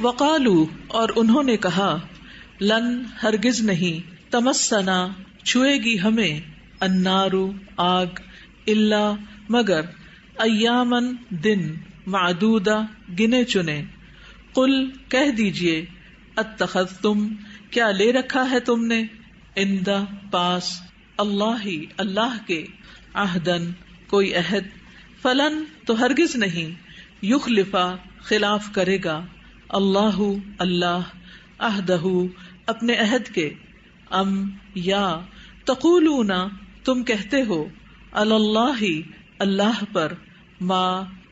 وقالو اور انہوں نے کہا لن ہرگز نہیں تمسنا چھوئے گی ہمیں النار آگ الا مگر ایامن دن معدودہ گنے چنے قل کہہ دیجئے اتخذتم کیا لے رکھا ہے تم نے عند پاس اللہ کے عہدن کوئی عہد فلن تو ہرگز نہیں یخلفا خلاف کرے گا اللہ عہدہ اپنے عہد کے ام یا تقولون تم کہتے ہو علی اللہ اللہ پر ما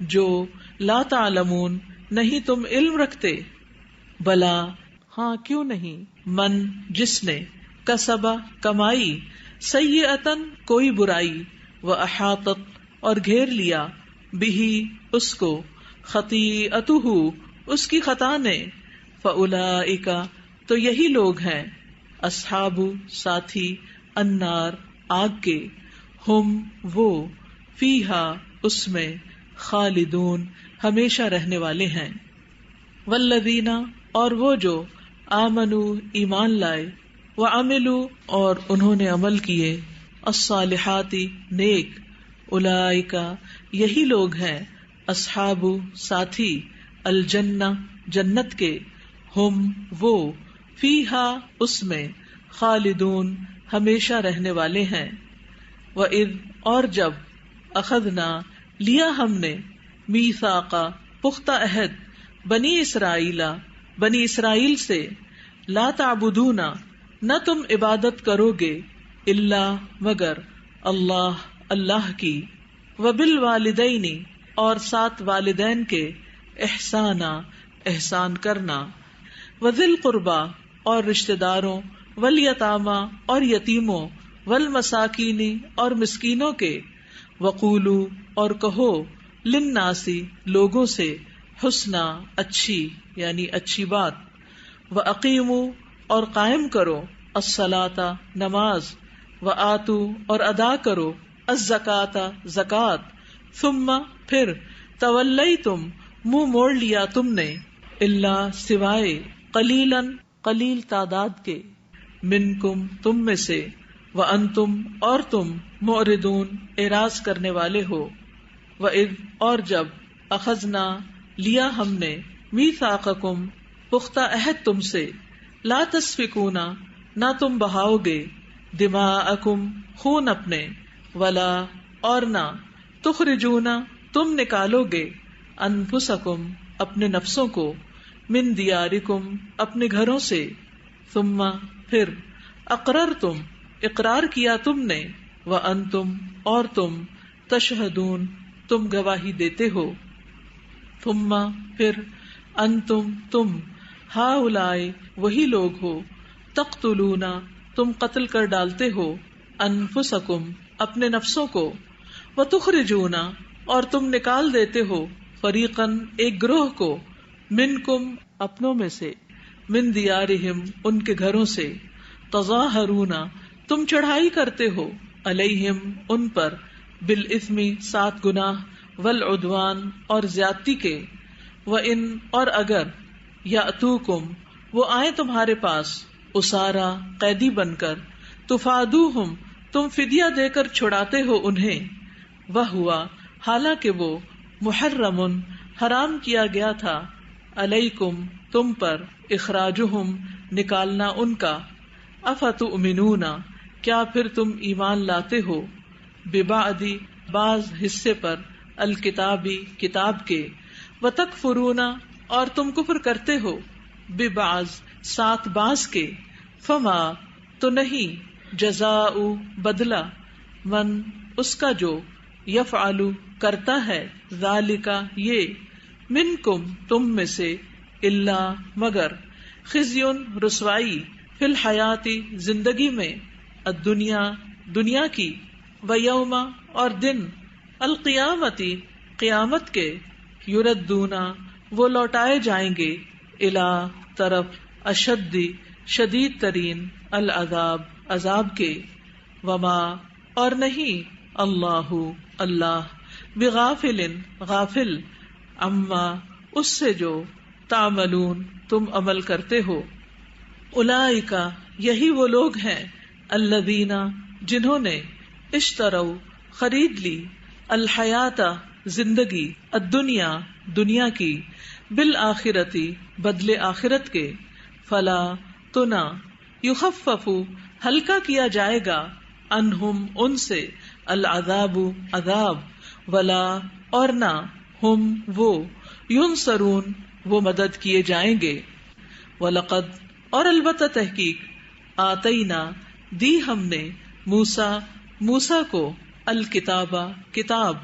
جو لا تعلمون نہیں تم علم رکھتے بلا ہاں کیوں نہیں من جس نے کسبا کمائی سیئتن کوئی برائی و احاطت اور گھیر لیا بہی اس کو خطیئتہ اس کی خطا نے فاولئک تو یہی لوگ ہیں اصحاب ساتھی النار آگ کے ہم وہ فیہا اس میں خالدون ہمیشہ رہنے والے ہیں والذین اور وہ جو آمنو ایمان لائے وعملوا اور انہوں نے عمل کیے الصالحات نیک اولئک یہی لوگ ہیں اصحاب ساتھی الجنہ جنت کے ہم وہ فیہا اس میں خالدون ہمیشہ رہنے والے ہیں وَإِذْ اور جب اخذنا لیا ہم نے میثاقا پختہ عہد بنی اسرائیل سے لا تعبدون نہ تم عبادت کرو گے الا مگر اللہ کی وبالوالدین اور ساتھ والدین کے احسان کرنا وذی القربى اور رشتہ داروں والیتامی اور یتیموں والمساکین اور مسکینوں کے وقولوا اور کہو للناس لوگوں سے حسنا اچھی یعنی اچھی بات واقیموا اور قائم کرو الصلاۃ نماز وآتوا اور ادا کرو الزکاۃ زکوٰۃ ثم پھر تولیتم منہ موڑ لیا تم نے الا سوائے قلیلاً قلیل تعداد کے منکم تم میں سے وانتم اور تم معرضون اعراض کرنے والے ہو وَإِذْ اور جب اخذنا لیا ہم نے میثاقکم پختہ عہد تم سے لا تسفکون نہ تم بہاؤ گے دماءکم خون اپنے ولا اور نہ تخرجون تم نکالو گے انفسکم اپنے نفسوں کو من دیارکم اپنے گھروں سے ثم پھر اقررتم اقرار کیا تم نے وانتم اور تم تشہدون تم گواہی دیتے ہو ثم پھر انتم تم ہؤلاء وہی لوگ ہو تقتلون تم قتل کر ڈالتے ہو انفسکم اپنے نفسوں کو وتخرجون اور تم نکال دیتے ہو فریقاً ایک گروہ کو منکم اپنوں میں سے من دیارہم ان کے گھروں سے تظاہرون تم چڑھائی کرتے ہو علیہم ان پر بالاثم سات گناہ والعدوان اور زیادتی کے وان اور اگر یاتوکم وہ آئیں تمہارے پاس اسارا قیدی بن کر تفادوہم تم فدیہ دے کر چھڑاتے ہو انہیں وہوا حالانکہ وہ محرم حرام کیا گیا تھا علیکم تم پر اخراجہم نکالنا ان کا افتؤمنون کیا پھر تم ایمان لاتے ہو ببعض بعض حصے پر الکتابی کتاب کے وتکفرون اور تم کفر کرتے ہو ببعض ساتھ بعض کے فما تو نہیں جزاء بدلہ من اس کا جو یفعل کرتا ہے ذالک یہ منکم تم میں سے الا مگر خزی رسوائی فی الحیات زندگی میں الدنیا دنیا کی ویوم اور دن القیامتی قیامت کے یردون وہ لوٹائے جائیں گے الی طرف اشد شدید ترین العذاب عذاب کے وما اور نہیں اللہ بغافل غافل اما اس سے جو تعملون تم عمل کرتے ہو. اولئک یہی وہ لوگ ہیں الذین جنہوں نے اشتروا خرید لی الحیات زندگی الدنیا دنیا کی بالآخرتی بدلے آخرت کے فلا تو نہ یخفف ہلکا کیا جائے گا عنہم ان سے العذاب عذاب ولا اور نہ ہم وہ ینصرون وہ مدد کیے جائیں گے. وَلَقَدْ اور البتہ تحقیق آتینا دی ہم نے موسیٰ کو الکتاب کتاب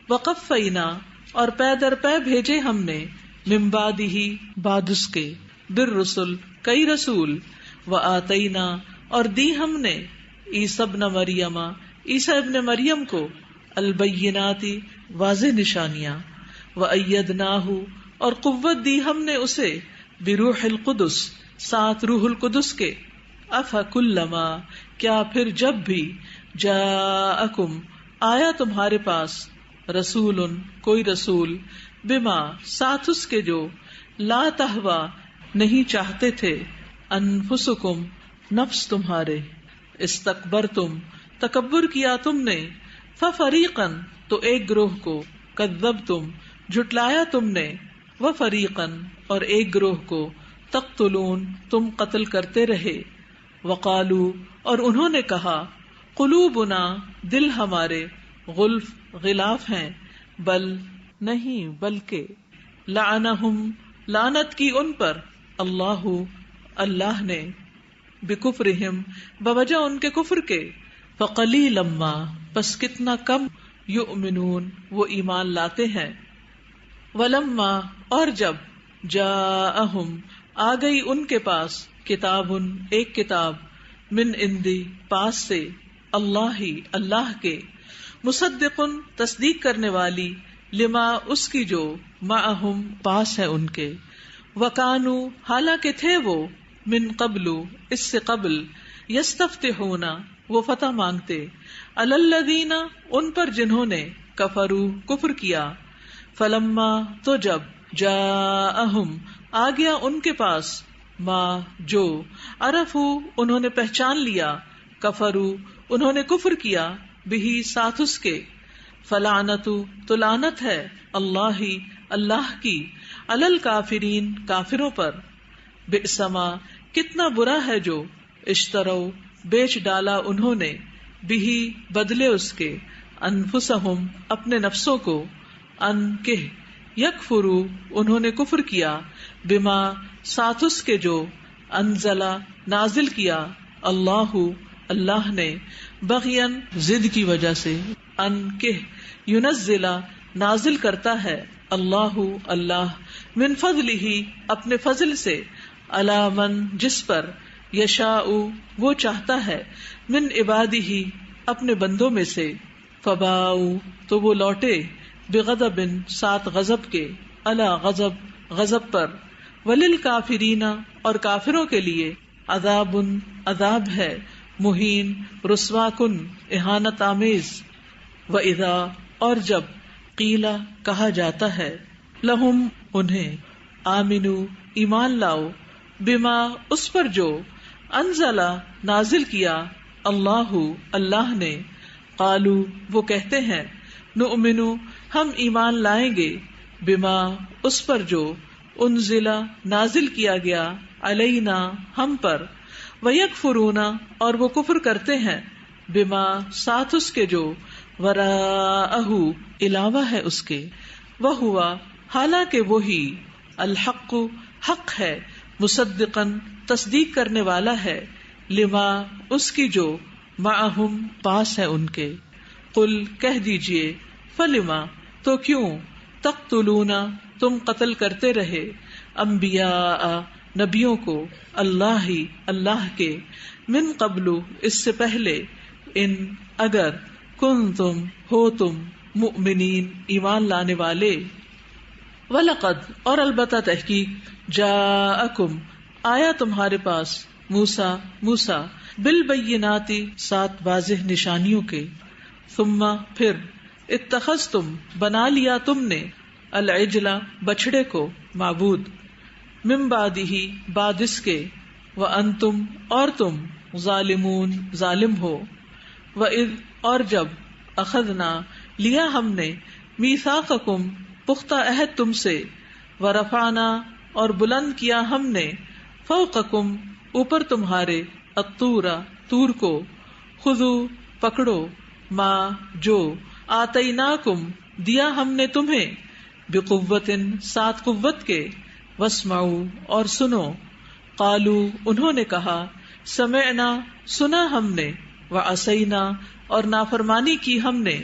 وقفینا اور پے در پے بھیجے ہم نے من بعدہ بعد اس کے بالرسل کئی رسول وآتینا اور دی ہم نے عیسی ابن مریم عیسی ابن مریم کو البینات واضح نشانیاں وأیدناہ اور قوت دی ہم نے اسے بروح القدس ساتھ روح القدس کے. افکلما کیا پھر جب بھی جاءکم آیا تمہارے پاس رسول کوئی رسول بما ساتھ اس کے جو لا تہوا نہیں چاہتے تھے انفسکم نفس تمہارے استکبرتم تکبر کیا تم نے ففریقا تو ایک گروہ کو کذبتم جھٹلایا تم نے وفریقا اور ایک گروہ کو تقتلون تم قتل کرتے رہے. وقالو اور انہوں نے کہا قلوبنا دل ہمارے غلف غلاف ہیں بل نہیں بلکہ لعنہم لعنت کی ان پر اللہ نے بکفرہم بوجہ ان کے کفر کے فقلیلا ما بس کتنا کم یؤمنون وہ ایمان لاتے ہیں. ولما اور جب جاءہم آ گئی ان کے پاس کتاب ایک کتاب من عندی پاس سے اللہ کے مصدق تصدیق کرنے والی لما اس کی جو معہم پاس ہے ان کے وکانو حالانکہ تھے وہ من قبل اس سے قبل یستفتحون وہ فتح مانگتے علی الذین ان پر جنہوں نے کفروا کفر کیا. فلما تو جب جاءہم آ گیا ان کے پاس ما جو عرفوا انہوں نے پہچان لیا کفروا انہوں نے کفر کیا بہی ساتھ اس کے فلعنت تو لعنت ہے اللہ کی علی الکافرین کافروں پر. بئسما کتنا برا ہے جو اشتروا بیچ ڈالا انہوں نے بہی بدلے اس کے انفسہم اپنے نفسوں کو ان کہ یکفروا انہوں نے کفر کیا بما ساتھ اس کے جو انزلا نازل کیا اللہ نے بغین ضد کی وجہ سے ان کہ ینزلا نازل کرتا ہے اللہ من فضلہ اپنے فضل سے علی من جس پر یشاء وہ چاہتا ہے من عبادہ اپنے بندوں میں سے فباؤ تو وہ لوٹے بغضب سات غضب کے علی غضب پر وللکافرین اور کافروں کے لیے عذاب ہے مہین رسوا کن اہانت آمیز. وَإِذَا اور جب قیلا کہا جاتا ہے لہم انہیں آمنو ایمان لاؤ بما اس پر جو انزلا نازل کیا اللہ نے قالو وہ کہتے ہیں نؤمنو ہم ایمان لائیں گے بما اس پر جو انزلا نازل کیا گیا علینا ہم پر ویکفرون اور وہ کفر کرتے ہیں بما ساتھ اس کے جو وراءہ علاوہ ہے اس کے وہوا حالانکہ وہی الحق حق ہے مصدقاً تصدیق کرنے والا ہے لما اس کی جو معہم پاس ہے ان کے. قل کہہ دیجئے فلما تو کیوں تقتلون تم قتل کرتے رہے انبیاء نبیوں کو اللہ کے من قبل اس سے پہلے ان اگر کنتم ہو تم مؤمنین ایمان لانے والے. وَلَقَدْ اور البتہ تحقیق جاءکم آیا تمہارے پاس موسیٰ بالبینات سات واضح نشانیوں کے ثم پھر اتخذتم بنا لیا تم نے العجل بچڑے کو معبود من بعدہ بعد اس کے، وانتم اور تم ظالمون ظالم ہو، وَإِذْ اور جب اخذنا لیا ہم نے میثاقکم پختہ عہد تم سے، ورفعنا اور بلند کیا ہم نے فوقکم اوپر تمہارے الطور طور کو، خذوا پکڑو ما جو آتیناکم دیا ہم نے تمہیں بقوت ساتھ قوت کے، واسمعوا اور سنو، قالو انہوں نے کہا سمعنا سنا ہم نے، وعصینا اور نافرمانی کی ہم نے،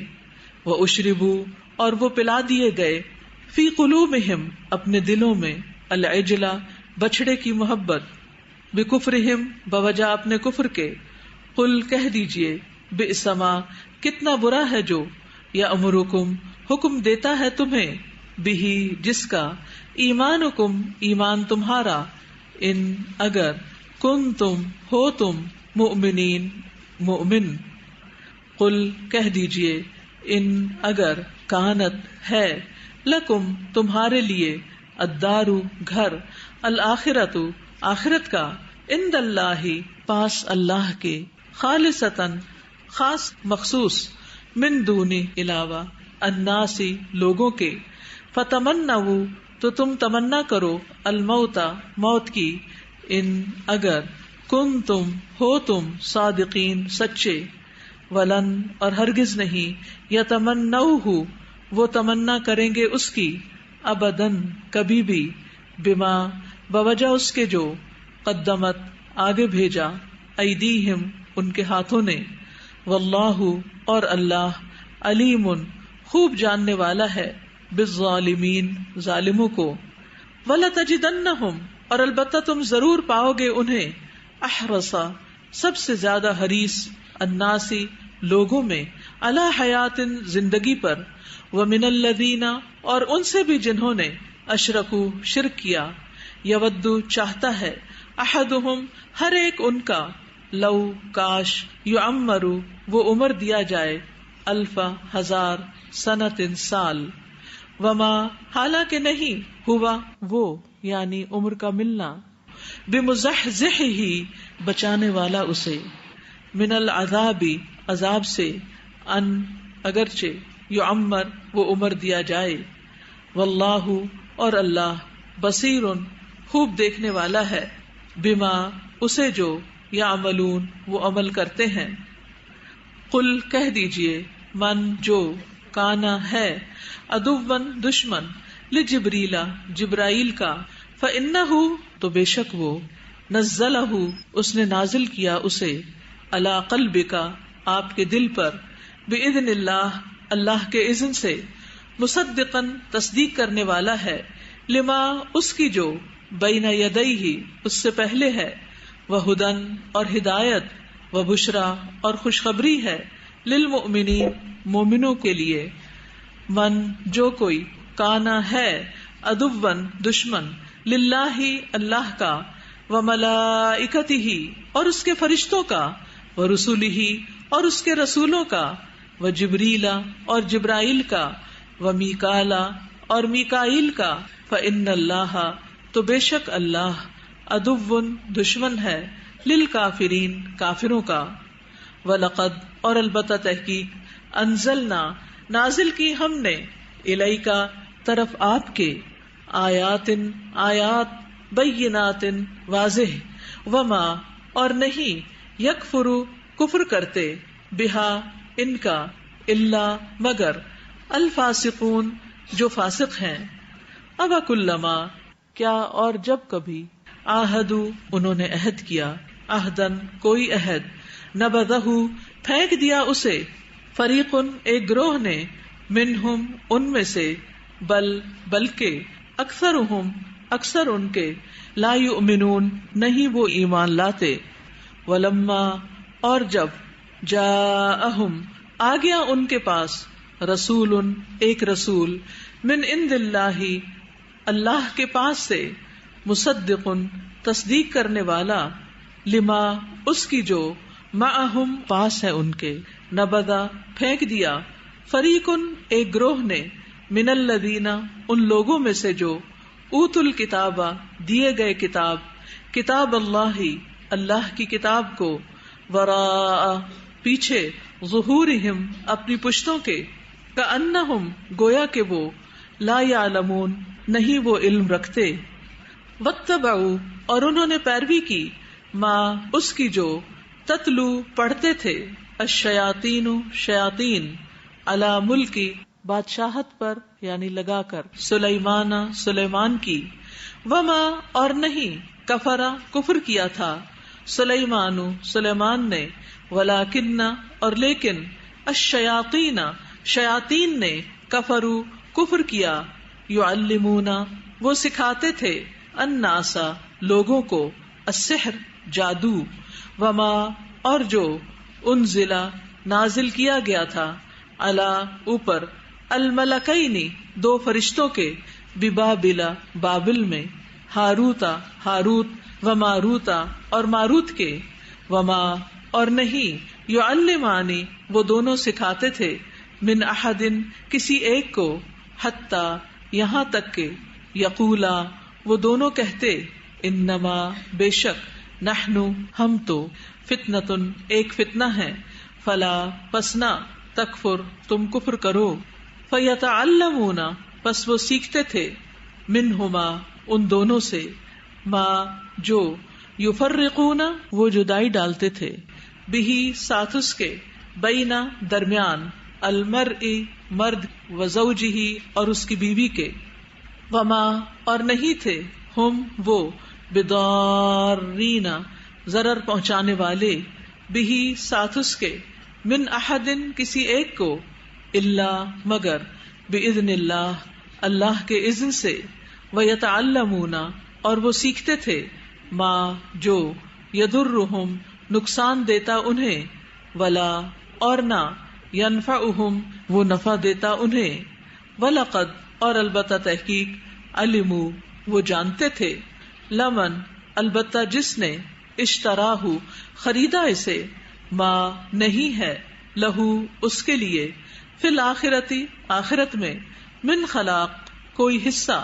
واشربوا اور وہ پلا دیے گئے فی قلوبہم اپنے دلوں میں العجل بچڑے کی محبت، بکفرہم بوجہ اپنے کفر کے، قل کہہ دیجئے بئس ما کتنا برا ہے جو یأمرکم حکم دیتا ہے تمہیں بہی جس کا ایمانکم ایمان تمہارا، ان اگر کنتم ہو تم مؤمنین مؤمن، قل کہہ دیجئے ان اگر کانت ہے لکم تمہارے لیے الدار گھر، الآخرت آخرت کا، عند اللہ پاس اللہ کے، خالصتاً خاص مخصوص، من دون علاوہ الناس لوگوں کے، فتمنوا تو تم تمنا کرو الموت موت کی، ان اگر کنتم ہو تم صادقین سچے، ولن اور ہرگز نہیں یتمنوہ وہ تمنا کریں گے اس کی، ابداً کبھی بھی، بما بوجہ اس کے جو قدمت آگے بھیجا، ایدیہم ان کے ہاتھوں نے، واللہ اور اللہ علیم خوب جاننے والا ہے بالظالمین ظالموں کو، وَلَتَجِدَنَّهُمْ اور البتہ تم ضرور پاؤ گے انہیں، احرصا سب سے زیادہ حریص، الناسی لوگوں میں، علی حیات زندگی پر، ومن الذین اور ان سے بھی جنہوں نے اشرکو شرک کیا، یودو چاہتا ہے، احدہم ہر ایک ان کا، لو کاش، یعمرو وہ عمر دیا جائے، الف ہزار، سنت سال، وما حالانکہ نہیں، ہوا وہ یعنی عمر کا ملنا، بمزحزحہ بچانے والا اسے، من العذاب عذاب سے، ان اگرچہ یعمر وہ عمر دیا جائے، واللہ اور اللہ بصیر خوب دیکھنے والا ہے، بما اسے جو یعملون وہ عمل کرتے ہیں، قل کہہ دیجئے من جو کانا ہے عدوً دشمن لجبریل جبرائیل کا، فإنہ تو بے شک وہ نزلہ اس نے نازل کیا اسے، علی قلبک آپ کے دل پر، بإذن اللہ اللہ کے اذن سے، مصدقاً تصدیق کرنے والا ہے، لما اس کی جو بین یدیہ اس سے پہلے ہے، وہدن اور ہدایت، وبشرا اور خوشخبری ہے، للمؤمنین مومنوں کے لیے، من جو کوئی کانا ہے عدوً دشمن، للہ اللہ کا، وملائکتہ اور اس کے فرشتوں کا، ورسلہ اور اس کے رسولوں کا، وجبریل اور جبرائیل کا، ومیکال اور میکائیل کا، فإن اللہ تو بے شک اللہ عدو دشمن ہے، للکافرین کافروں کا، وَلَقَدْ اور البتہ تحقیق انزلنا نازل کی ہم نے، الیکا طرف آپ کے، آیات آیات، بینات واضح، وما اور نہیں، یکفر کفر کرتے، بہا ان کا، الا مگر، الفاسقون جو فاسق ہیں، ابکلما کیا اور جب کبھی، عاہدوا انہوں نے عہد کیا، عہدن کوئی عہد، نبذہ پھینک دیا اسے، فریق ایک گروہ نے، منہم ان میں سے، بلکہ اکثرہم اکثر ان کے، لا یؤمنون نہیں وہ ایمان لاتے، ولما اور جب، جاءہم آ گیا ان کے پاس، رسول ایک رسول، من عند اللہ اللہ کے پاس سے، مصدق تصدیق کرنے والا، لما اس کی جو، معہم پاس ہے ان کے، نبذا پھینک دیا، فریق ایک گروہ نے، من الذین ان لوگوں میں سے جو، اوتل کتابہ دیے گئے کتاب، کتاب اللہ اللہ کی کتاب کو، وراء پیچھے، ظہورہم اپنی پشتوں کے، کأنہم گویا کہ وہ، لا یعلمون نہیں وہ علم رکھتے، واتبعوا اور انہوں نے پیروی کی، ما اس کی جو، تتلو پڑھتے تھے، الشیاطین شیاطین، علی ملکی بادشاہت پر یعنی لگا کر، سلیمان سلیمان کی، وما اور نہیں، کفرا کفر کیا تھا، سلیمان سلیمان نے، ولیکن اور لیکن، الشیاطین شیاطین نے، کفروا کفر کیا، یعلمون وہ سکھاتے تھے، الناس لوگوں کو، السحر جادو، وما اور جو، انزلا نازل کیا گیا تھا، علی اوپر، الملکین دو فرشتوں کے، ببابل بابل میں، ہاروتا ہاروت و ماروتا اور ماروت کے، وما اور نہیں، یعلمانی وہ دونوں سکھاتے تھے، من احد کسی ایک کو، حتی یہاں تک کہ، یقولا وہ دونوں کہتے، انما بے شک، نحن ہم تو، فتنۃ ایک فتنہ ہے، فلا پسنا، تکفر تم کفر کرو، فیتعلمون پس وہ سیکھتے تھے، منہما ان دونوں سے، ما جو، یفرقون وہ جدائی ڈالتے تھے، بہی ساتھ اس کے، بینا درمیان، المرء مرد، وزوجہ اور اس کی بیوی کے، وما اور نہیں تھے، ہم وہ، بضارین ضرر پہنچانے والے، بہی ساتھ اس کے، من احد کسی ایک کو، الا مگر، باذن اللہ اللہ کے اذن سے، ویتعلمون اور وہ سیکھتے تھے، ما جو، یضرہم نقصان دیتا انہیں، ولا اور نہ، ینفعہم وہ نفع دیتا انہیں، ولقد اور البتہ تحقیق، علموا وہ جانتے تھے، لمن البتہ جس نے، اشتراہ خریدا اسے، ما نہیں ہے، لہو اس کے لیے، فی الآخرتی آخرت میں، من خلاق کوئی حصہ،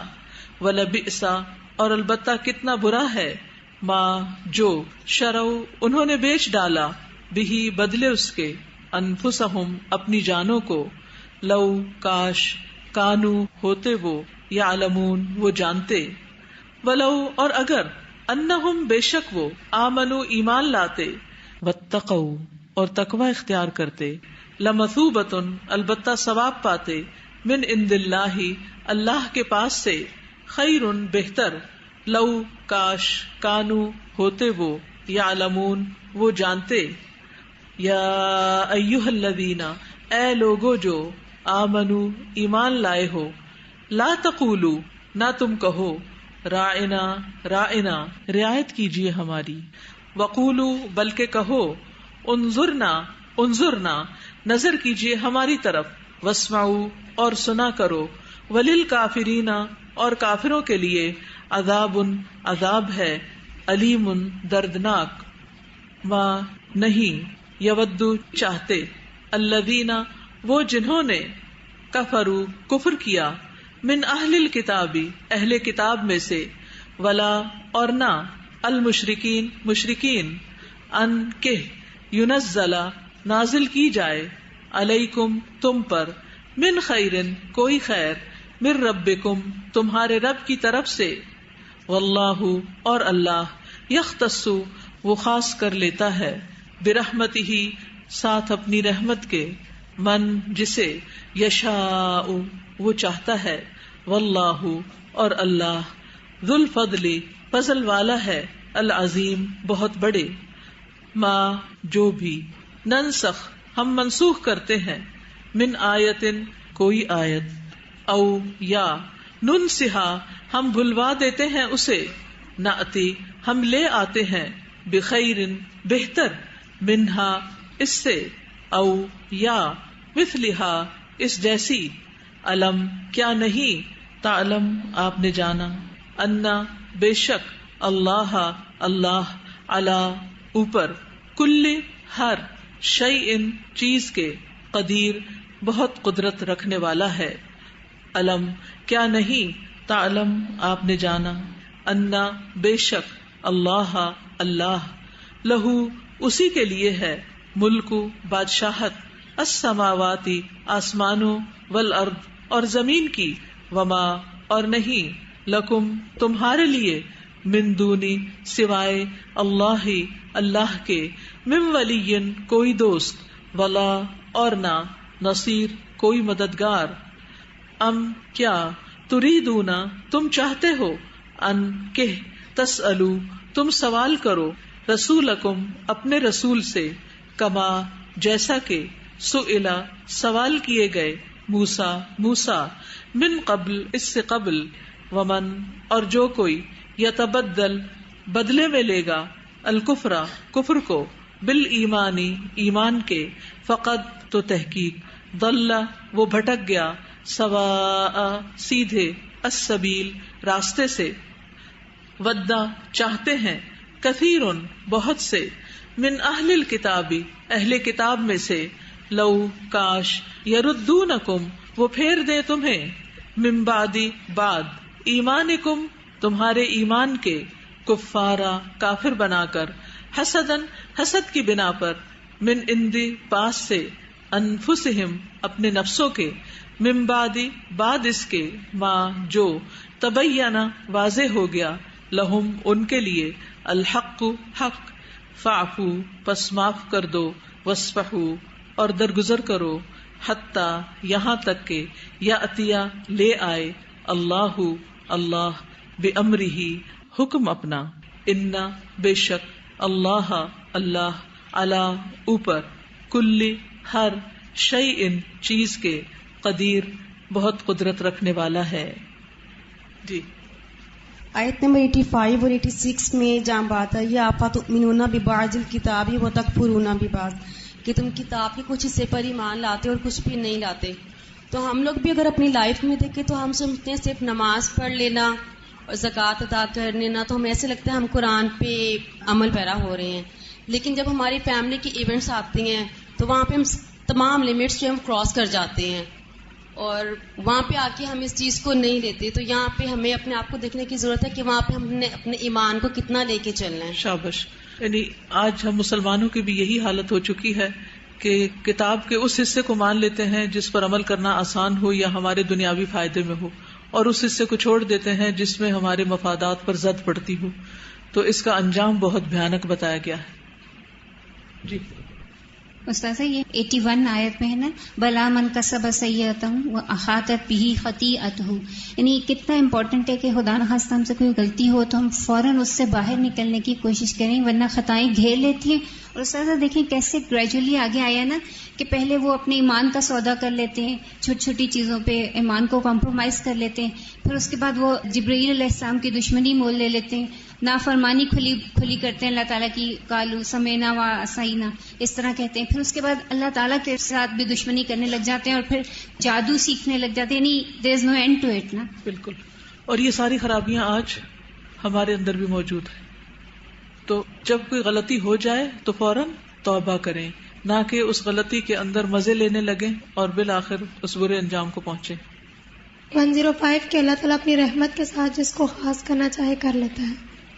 ولبئس اور البتہ کتنا برا ہے، ما جو، شرعوا انہوں نے بیچ ڈالا، بہی بدلے اس کے، انفسہم اپنی جانوں کو، لو کاش، کانو ہوتے وہ، یعلمون وہ جانتے، ولو اور اگر، انہم بے شک وہ، آمنو ایمان لاتے، واتقوا اور تقوی اختیار کرتے، لمثوبۃ البتہ ثواب پاتے، من عند اللہ اللہ کے پاس سے، خیر بہتر، لو کاش، کانو ہوتے وہ، یعلمون وہ جانتے، یا ایھا الذین اے لوگو جو، آمنو ایمان لائے ہو، لا تقولوا نہ تم کہو، راعنا راعنا رعایت کیجیے ہماری، وقولوا بلکہ کہو، انظرنا انظرنا نظر کیجیے ہماری طرف، واسمعوا اور سنا کرو، وللکافرین اور کافروں کے لیے، عذاب عذاب ہے، علیم دردناک، ما نہیں، یود چاہتے، الذین وہ جنہوں نے، کفروا کفر کیا، من اہل الکتابی اہل کتاب میں سے، ولا اور نہ، المشرکین مشرکین، ان کہ، ینزل نازل کی جائے، علیکم تم پر، من خیرن کوئی خیر، من ربکم تمہارے رب کی طرف سے، واللہ اور اللہ، یختص وہ خاص کر لیتا ہے، برحمتہ ساتھ اپنی رحمت کے، من جسے، یشاء وہ چاہتا ہے، واللہ اور اللہ، ذو الفضل فضل والا ہے، العظیم بہت بڑے، ما جو بھی، ننسخ ہم منسوخ کرتے ہیں، من آیتن کوئی آیت، او یا، ننسہا ہم بھلوا دیتے ہیں اسے، نأتی ہم لے آتے ہیں، بخیرن بہتر، منہا اس سے، او یا، مثلہا اس جیسی، علم کیا نہیں، تعلم آپ نے جانا، انا بے شک، اللہ اللہ، علی اوپر، کل ہر، شیء چیز کے، قدیر بہت قدرت رکھنے والا ہے، علم کیا نہیں، تعلم آپ نے جانا، انا بے شک، اللہ اللہ، لہو اسی کے لیے ہے، ملک بادشاہت، السماواتی آسمانوں، والارض اور زمین کی، وما اور نہیں، لکم تمہارے لیے، من دونی سوائے اللہ اللہ کے، من ولی کوئی دوست، ولا اور نہ، نصیر کوئی مددگار، ام کیا، تریدون تم چاہتے ہو، ان کہ، تسألو تم سوال کرو، رسولکم اپنے رسول سے، کما جیسا کہ، سئلا سوال کیے گئے، موسیٰ من قبل اس سے قبل، ومن اور جو کوئی، یتبدل بدلے میں لے گا، الکفر کفر کو، بالایمانی ایمان کے، فقد تو تحقیق، ضل وہ بھٹک گیا، سواء سیدھے، السبیل راستے سے، ودا چاہتے ہیں، کثیر بہت سے، من اہل الکتاب اہل کتاب میں سے، لو کاش، یردونکم وہ پھیر دے تمہیں، من بعد بعد، ایمانکم تمہارے ایمان کے، کفارا کافر بنا کر، حسدن حسد کی بنا پر، من عندی پاس سے، انفسہم اپنے نفسوں کے، من بعد بعد اس کے، ما جو، تبینہ واضح ہو گیا، لہم ان کے لیے، الحق حق، فاعفو پس معاف کر دو، واصفحوا اور درگزر کرو، حتی یہاں تک کہ، یاتیا لے آئے، اللہ اللہ، بامرہ حکم اپنا، انا بے شک، اللہ اللہ، علی اوپر، کل ہر، شیء چیز کے، قدیر بہت قدرت رکھنے والا ہے۔ جی آیت نمبر 85 اور 86 میں جہاں بات ہے، یا فتؤمنون ببعض الکتاب وتکفرون ببعض، کہ تم کتاب کے کچھ حصے پر ایمان لاتے اور کچھ بھی نہیں لاتے۔ تو ہم لوگ بھی اگر اپنی لائف میں دیکھیں تو ہم سمجھتے ہیں صرف نماز پڑھ لینا اور زکوٰۃ ادا کر لینا، تو ہمیں ایسے لگتا ہے ہم قرآن پہ عمل پیرا ہو رہے ہیں، لیکن جب ہماری فیملی کے ایونٹس آتے ہیں تو وہاں پہ ہم تمام لمٹس جو ہم کراس کر جاتے ہیں، اور وہاں پہ آ کے ہم اس چیز کو نہیں لیتے۔ تو یہاں پہ ہمیں اپنے آپ کو دیکھنے کی ضرورت ہے کہ وہاں پہ ہم نے اپنے ایمان کو کتنا لے کے چلنا ہے۔ شابش، یعنی آج ہم مسلمانوں کی بھی یہی حالت ہو چکی ہے کہ کتاب کے اس حصے کو مان لیتے ہیں جس پر عمل کرنا آسان ہو یا ہمارے دنیاوی فائدے میں ہو، اور اس حصے کو چھوڑ دیتے ہیں جس میں ہمارے مفادات پر زد پڑتی ہو، تو اس کا انجام بہت بھیانک بتایا گیا ہے۔ جی استاذہ یہ 81 آیت میں ہے نا، بلا من کسب سیئۃ واحاطت بہ خطیئتہ، یعنی کتنا امپورٹنٹ ہے کہ خدا نخواستہ ہم سے کوئی غلطی ہو تو ہم فوراً اس سے باہر نکلنے کی کوشش کریں، ورنہ خطائیں گھیر لیتی ہیں۔ اور استاذہ دیکھیں کیسے گریجولی آگے آیا نا، کہ پہلے وہ اپنے ایمان کا سودا کر لیتے ہیں، چھوٹی چھوٹی چیزوں پہ ایمان کو کمپرومائز کر لیتے ہیں، پھر اس کے بعد وہ جبرائیل علیہ السلام کی دشمنی مول لے لیتے ہیں، نافرمانی کھلی کرتے ہیں اللہ تعالیٰ کی، قالوا سمعنا وعصینا اس طرح کہتے ہیں، پھر اس کے بعد اللہ تعالیٰ کے ساتھ بھی دشمنی کرنے لگ جاتے ہیں، اور پھر جادو سیکھنے لگ جاتے ہیں، یعنی دیر از نو اینڈ ٹو اٹ نا۔ بالکل، اور یہ ساری خرابیاں آج ہمارے اندر بھی موجود ہیں۔ تو جب کوئی غلطی ہو جائے تو فوراً توبہ کریں، نہ کہ اس غلطی کے اندر مزے لینے لگیں اور بالآخر اس برے انجام کو پہنچیں۔ 105 کہ اللہ تعالیٰ اپنی رحمت کے ساتھ جس کو خاص کرنا چاہے کر لیتا ہے۔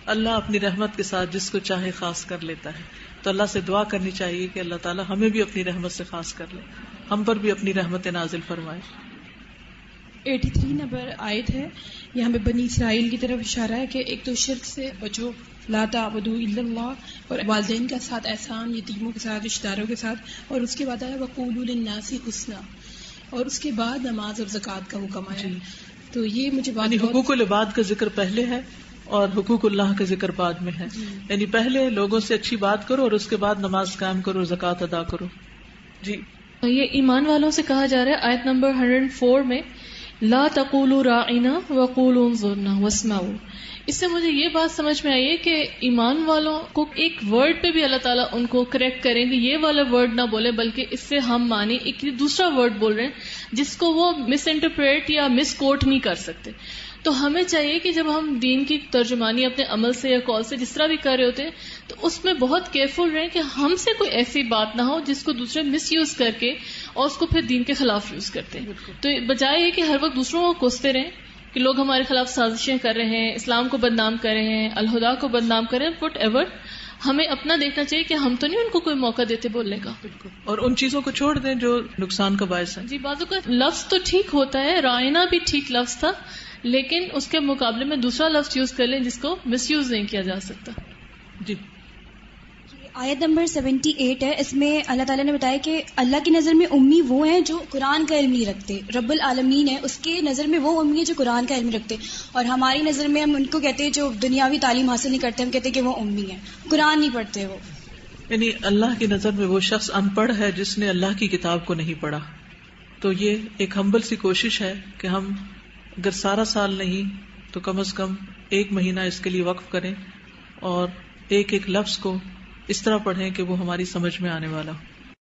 اللہ اپنی رحمت کے ساتھ جس کو چاہے خاص کر لیتا ہے، تو اللہ سے دعا کرنی چاہیے کہ اللہ تعالیٰ ہمیں بھی اپنی رحمت سے خاص کر لے، ہم پر بھی اپنی رحمت نازل فرمائے۔ 83 نمبر آیت ہے، یہاں پہ بنی اسرائیل کی طرف اشارہ ہے کہ ایک تو شرک سے بچو، لا تعبدوا الا اللہ، اور والدین کے ساتھ احسان، یتیموں کے ساتھ، رشتہ داروں کے ساتھ، اور اس کے بعد آیا وقولوا للناس حسنا، اور اس کے بعد نماز اور زکوٰۃ کا حکم آیا۔ تو یہ مجھے یعنی حقوق العباد کا ذکر پہلے ہے اور حقوق اللہ کا ذکر بعد میں ہے، یعنی پہلے لوگوں سے اچھی بات کرو اور اس کے بعد نماز قائم کرو اور زکوٰۃ ادا کرو۔ جی یہ ایمان والوں سے کہا جا رہا ہے آیت نمبر 104 میں، لا تقولوا راعنا وقولوا انظرنا واسمعوا۔ اس سے مجھے یہ بات سمجھ میں آئی ہے کہ ایمان والوں کو ایک ورڈ پہ بھی اللہ تعالیٰ ان کو کریکٹ کریں کہ یہ والا ورڈ نہ بولے، بلکہ اس سے ہم مانیں ایک دوسرا ورڈ بول رہے ہیں جس کو وہ مس انٹرپریٹ یا مس کوٹ نہیں کر سکتے۔ تو ہمیں چاہیے کہ جب ہم دین کی ترجمانی اپنے عمل سے یا قول سے جس طرح بھی کر رہے ہوتے ہیں تو اس میں بہت کیئرفل رہیں کہ ہم سے کوئی ایسی بات نہ ہو جس کو دوسرے مس یوز کر کے اور اس کو پھر دین کے خلاف یوز کرتے ہیں۔ تو بجائے یہ کہ ہر وقت دوسروں کو کوستے رہیں کہ لوگ ہمارے خلاف سازشیں کر رہے ہیں، اسلام کو بدنام کر رہے ہیں، الہدا کو بدنام کر رہے ہیں، وٹ ایور، ہمیں اپنا دیکھنا چاہیے کہ ہم تو نہیں ان کو کوئی موقع دیتے بولنے کا. اور ان چیزوں کو چھوڑ دیں جو نقصان کا باعث ہے. جی بعض اوقات لفظ تو ٹھیک ہوتا ہے، رائنا بھی ٹھیک لفظ تھا، لیکن اس کے مقابلے میں دوسرا لفظ یوز کر لیں جس کو مس یوز نہیں کیا جا سکتا. جی آیت نمبر 78 ہے، اس میں اللہ تعالیٰ نے بتایا کہ اللہ کی نظر میں امی وہ ہیں جو قرآن کا علم نہیں رکھتے. رب العالمین ہے، اس کے نظر میں وہ امی ہے جو قرآن کا علم رکھتے، اور ہماری نظر میں ہم ان کو کہتے ہیں جو دنیاوی تعلیم حاصل نہیں کرتے، ہم کہتے ہیں کہ وہ امی ہیں، قرآن نہیں پڑھتے وہ. یعنی اللہ کی نظر میں وہ شخص ان پڑھ ہے جس نے اللہ کی کتاب کو نہیں پڑھا. تو یہ ایک ہمبل سی کوشش ہے کہ ہم اگر سارا سال نہیں تو کم از کم 1 مہینہ اس کے لیے وقف کریں اور ایک ایک لفظ کو اس طرح پڑھیں کہ وہ ہماری سمجھ میں آنے والا ہو.